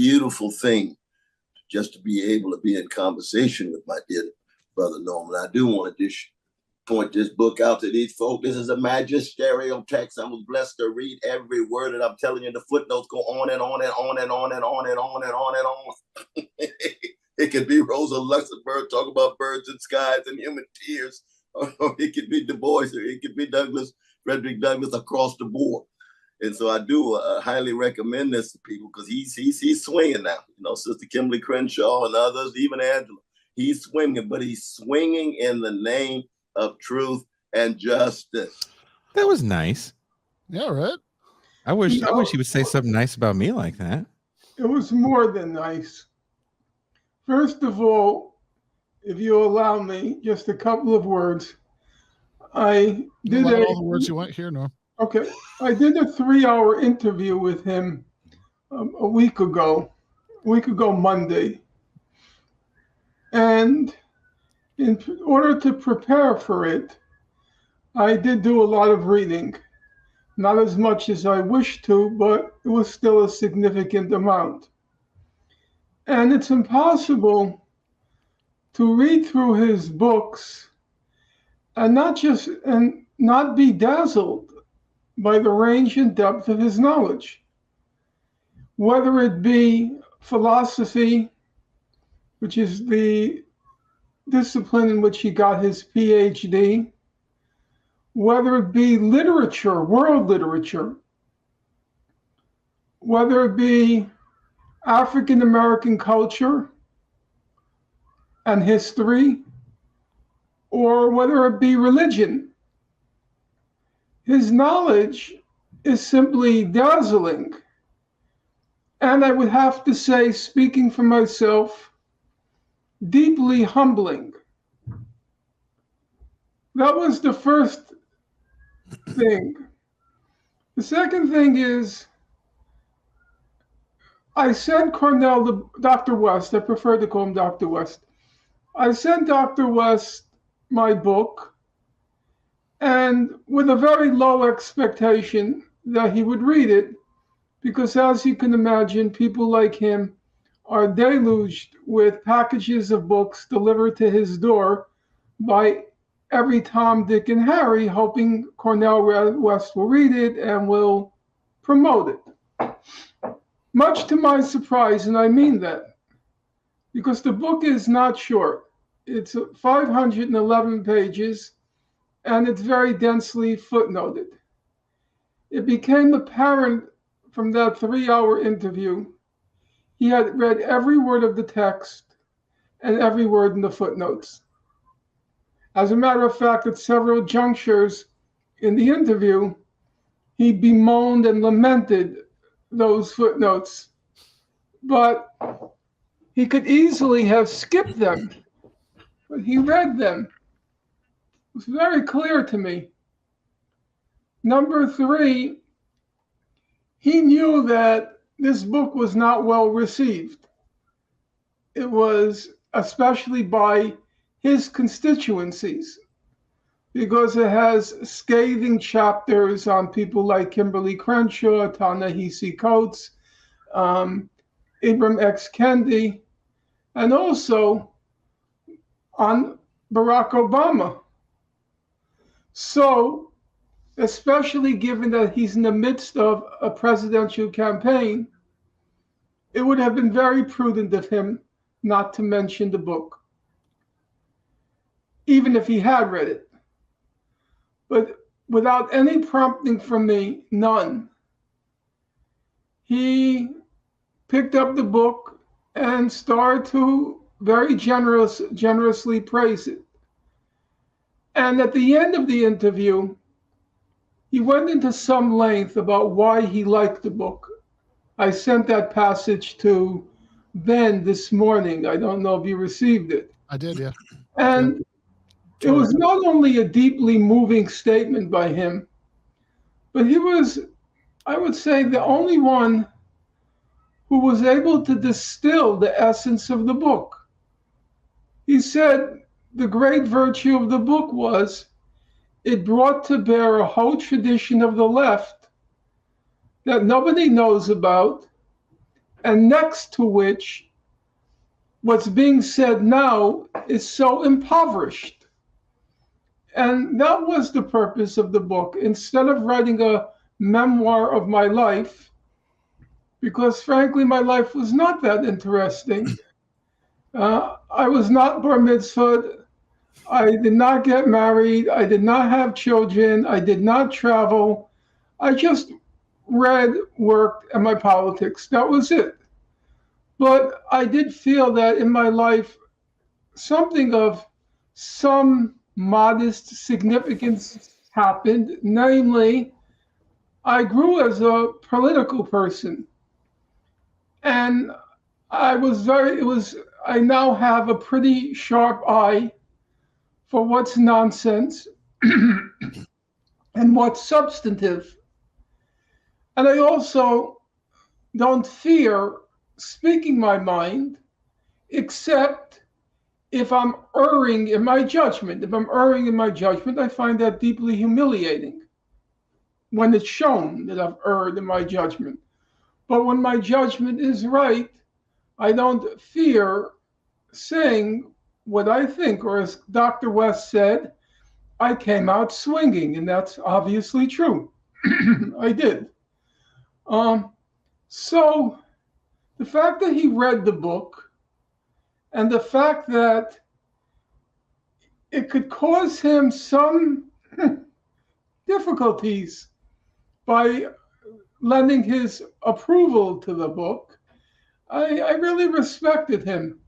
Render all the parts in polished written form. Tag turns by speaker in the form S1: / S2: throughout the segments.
S1: beautiful thing just to be able to be in conversation with my dear brother Norman. I do want to point this book out to these folks. This is a magisterial text. I was blessed to read every word, and I'm telling you, the footnotes go on and on and on and on and on and on and on and on. It could be Rosa Luxemburg talking about birds and skies and human tears, or it could be Du Bois, or it could be Frederick Douglass across the board. And so I do highly recommend this to people because he's swinging now. You know, Sister Kimberly Crenshaw and others, even Angela, he's swinging, but he's swinging in the name of truth and justice.
S2: That was nice.
S3: Yeah, right.
S2: I wish he would say something nice about me like that.
S4: It was more than nice. First of all, if you allow me, just a couple of words. I did
S3: all the words you want here, Norm.
S4: Okay, I did a 3-hour interview with him a week ago Monday. And in order to prepare for it, I did do a lot of reading. Not as much as I wished to, but it was still a significant amount. And it's impossible to read through his books and not be dazzled by the range and depth of his knowledge. Whether it be philosophy, which is the discipline in which he got his PhD, whether it be literature, world literature, whether it be African American culture and history, or whether it be religion. His knowledge is simply dazzling. And I would have to say, speaking for myself, deeply humbling. That was the first thing. The second thing is, I sent Dr. West, I prefer to call him Dr. West. I sent Dr. West my book, and with a very low expectation that he would read it, because as you can imagine, people like him are deluged with packages of books delivered to his door by every Tom, Dick, and Harry, hoping Cornel West will read it and will promote it. Much to my surprise, and I mean that, because the book is not short. It's 511 pages, and it's very densely footnoted. It became apparent from that 3-hour interview, he had read every word of the text and every word in the footnotes. As a matter of fact, at several junctures in the interview, he bemoaned and lamented those footnotes, but he could easily have skipped them, but he read them. It was very clear to me. Number 3, he knew that this book was not well received. It was, especially by his constituencies, because it has scathing chapters on people like Kimberly Crenshaw, Ta-Nehisi Coates, Ibram X. Kendi, and also on Barack Obama. So, especially given that he's in the midst of a presidential campaign, it would have been very prudent of him not to mention the book, even if he had read it. But without any prompting from me, none, he picked up the book and started to very generously praise it. And at the end of the interview, he went into some length about why he liked the book. I sent that passage to Ben this morning. I don't know if you received it.
S3: I did, yeah.
S4: And it was not only a deeply moving statement by him, but he was, I would say, the only one who was able to distill the essence of the book. He said the great virtue of the book was it brought to bear a whole tradition of the left that nobody knows about and next to which what's being said now is so impoverished. And that was the purpose of the book. Instead of writing a memoir of my life, because frankly, my life was not that interesting. I was not bar mitzvahed. I did not get married. I did not have children. I did not travel. I just read, worked, and my politics. That was it. But I did feel that in my life, something of some modest significance happened. Namely, I grew as a political person. And I now have a pretty sharp eye for what's nonsense and what's substantive. And I also don't fear speaking my mind, except if I'm erring in my judgment. If I'm erring in my judgment, I find that deeply humiliating when it's shown that I've erred in my judgment. But when my judgment is right, I don't fear saying what I think, or as Dr. West said, I came out swinging, and that's obviously true. I did. So the fact that he read the book and the fact that it could cause him some difficulties by lending his approval to the book, I really respected him.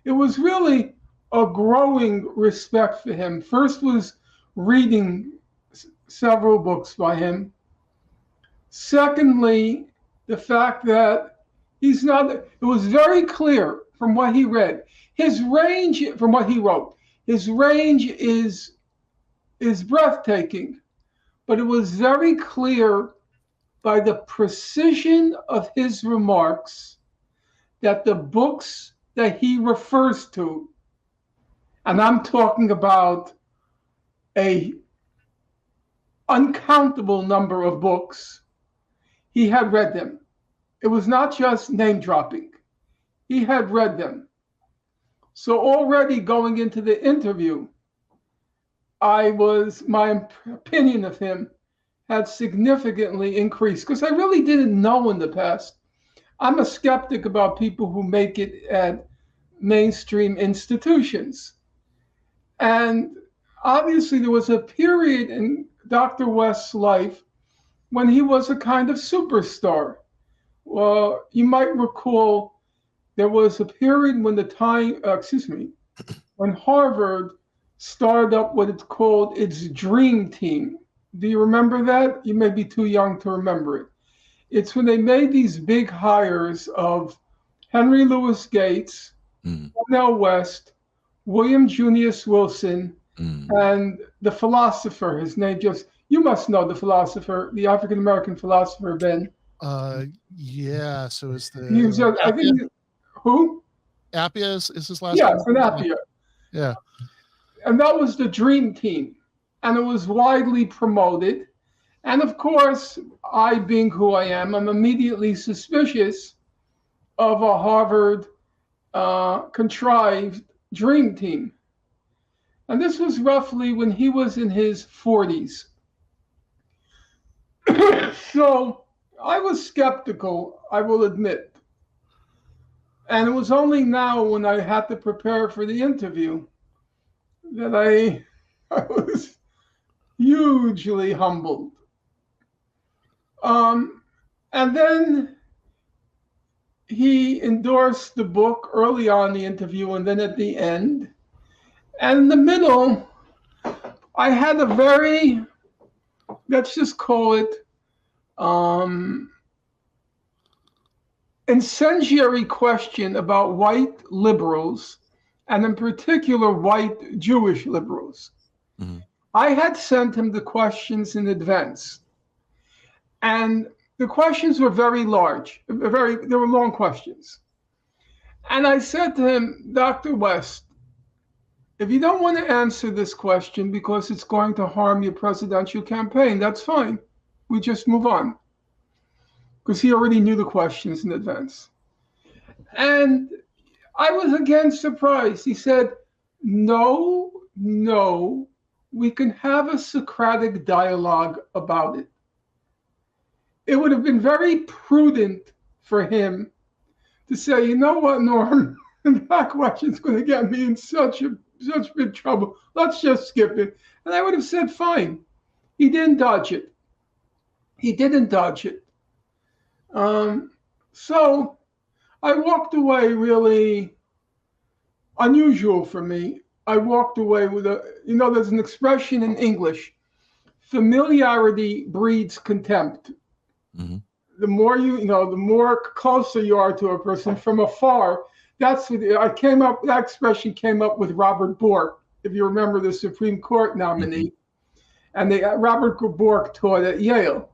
S4: It was really a growing respect for him. First was reading several books by him. Secondly, the fact that it was very clear from what he read. His range, from what he wrote, his range is breathtaking, but it was very clear by the precision of his remarks that the books that he refers to, and I'm talking about a uncountable number of books, he had read them. It was not just name dropping. He had read them. So already going into the interview, my opinion of him had significantly increased, because I really didn't know in the past. I'm a skeptic about people who make it at mainstream institutions. And obviously there was a period in Dr. West's life when he was a kind of superstar. Well, you might recall there was a period when when Harvard started up what it's called its dream team. Do you remember that? You may be too young to remember it. It's when they made these big hires of Henry Louis Gates, Cornel West, William Junius Wilson, and the philosopher, his name you must know the philosopher, the African-American philosopher, Ben.
S3: Yeah, so it's the...
S4: He was, I think, who?
S3: Appia is his last
S4: name?
S3: name?
S4: Yeah, from Appia.
S3: Yeah.
S4: And that was the dream team. And it was widely promoted. And of course, I being who I am, I'm immediately suspicious of a Harvard contrived dream team. And this was roughly when he was in his 40s. So I was skeptical, I will admit. And it was only now when I had to prepare for the interview that I was hugely humbled. And then he endorsed the book early on in the interview and then at the end. And in the middle, I had a very, let's just call it, incendiary question about white liberals, and in particular, white Jewish liberals. Mm-hmm. I had sent him the questions in advance. And the questions were very large, they were long questions. And I said to him, Dr. West, if you don't want to answer this question because it's going to harm your presidential campaign, that's fine. We just move on. Because he already knew the questions in advance. And I was again surprised. He said, no, we can have a Socratic dialogue about it. It would have been very prudent for him to say, you know what, Norm, that question's going to get me in such big trouble. Let's just skip it. And I would have said, fine. He didn't dodge it. So I walked away really unusual for me. I walked away with there's an expression in English, familiarity breeds contempt.
S2: Mm-hmm.
S4: The more the more closer you are to a person from afar. That's what that expression came up with Robert Bork, if you remember, the Supreme Court nominee. Mm-hmm. And Robert Bork taught at Yale.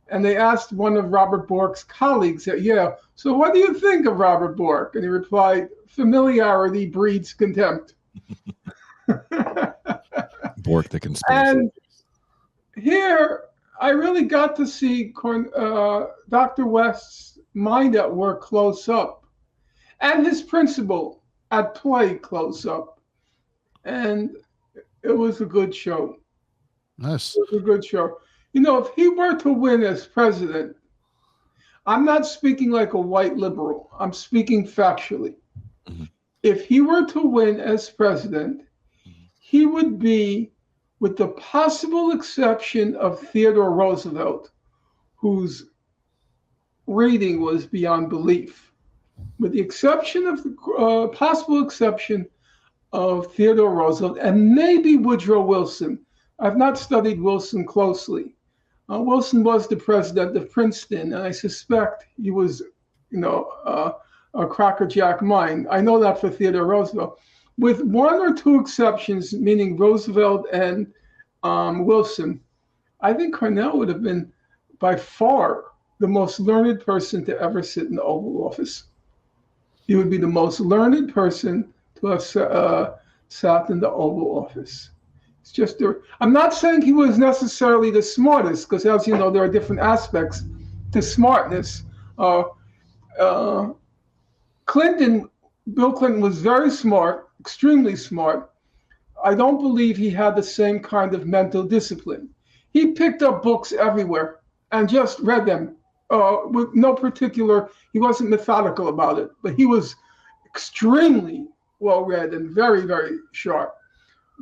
S4: And they asked one of Robert Bork's colleagues at Yale, so what do you think of Robert Bork? And he replied, familiarity breeds contempt.
S2: Bork the conspiracy.
S4: And here, I really got to see Dr. West's mind at work close up, and his principle at play close up. And it was a good show.
S3: Nice.
S4: It was a good show. If he were to win as president, I'm not speaking like a white liberal. I'm speaking factually. Mm-hmm. If he were to win as president, he would be, with the possible exception of Theodore Roosevelt, whose reading was beyond belief, with the exception of the possible exception of Theodore Roosevelt and maybe Woodrow Wilson. I've not studied Wilson closely. Wilson was the president of Princeton, and I suspect he was, a crackerjack mind. I know that for Theodore Roosevelt. With one or two exceptions, meaning Roosevelt and Wilson, I think Cornel would have been by far the most learned person to ever sit in the Oval Office. He would be the most learned person to have sat in the Oval Office. It's just I'm not saying he was necessarily the smartest, because as you know, there are different aspects to smartness. Bill Clinton was very smart, extremely smart. I don't believe he had the same kind of mental discipline. He picked up books everywhere and just read them with no particular, he wasn't methodical about it, but he was extremely well read and very, very sharp.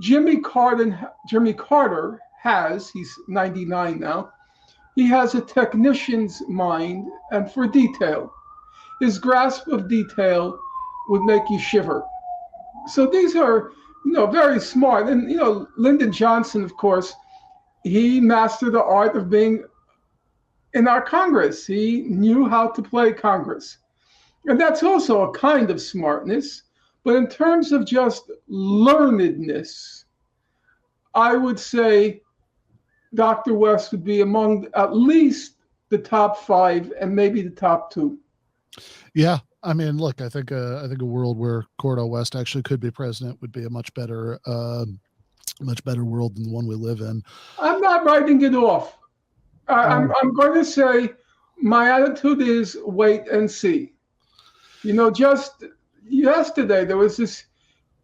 S4: Jimmy Carter has, he's 99 now, he has a technician's mind and for detail. His grasp of detail would make you shiver. So these are, very smart. And, Lyndon Johnson, of course, he mastered the art of being in our Congress. He knew how to play Congress. And that's also a kind of smartness. But in terms of just learnedness, I would say Dr. West would be among at least the top 5 and maybe the top 2.
S3: Yeah. I mean, look, I think a world where Cornel West actually could be president would be a much better world than the one we live in. I'm
S4: not writing it off. I'm going to say my attitude is wait and see. Just yesterday, there was this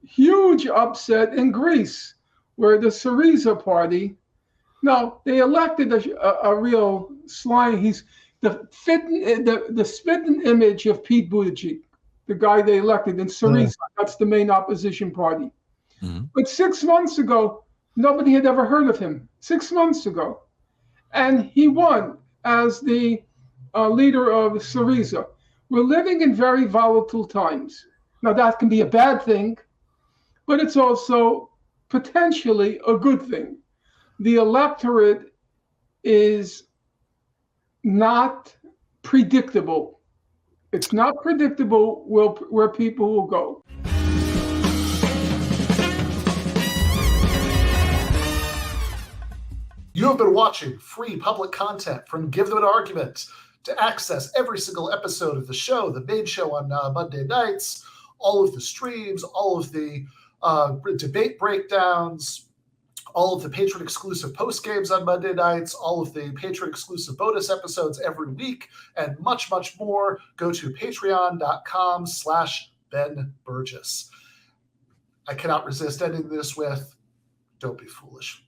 S4: huge upset in Greece where the Syriza party, they elected a real slime. He's the spitting image of Pete Buttigieg, the guy they elected in Syriza. That's the main opposition party. Mm-hmm. But 6 months ago, nobody had ever heard of him. 6 months ago. And he won as the leader of Syriza. We're living in very volatile times. Now, that can be a bad thing, but it's also potentially a good thing. The electorate is not predictable. It's not predictable where people will go.
S5: You have been watching free public content from Give Them an Argument. To access every single episode of the show, the main show on Monday nights, all of the streams, all of the debate breakdowns, all of the patron-exclusive post-games on Monday nights, all of the patron-exclusive bonus episodes every week, and much, much more, go to patreon.com/Ben Burgis. I cannot resist ending this with, don't be foolish.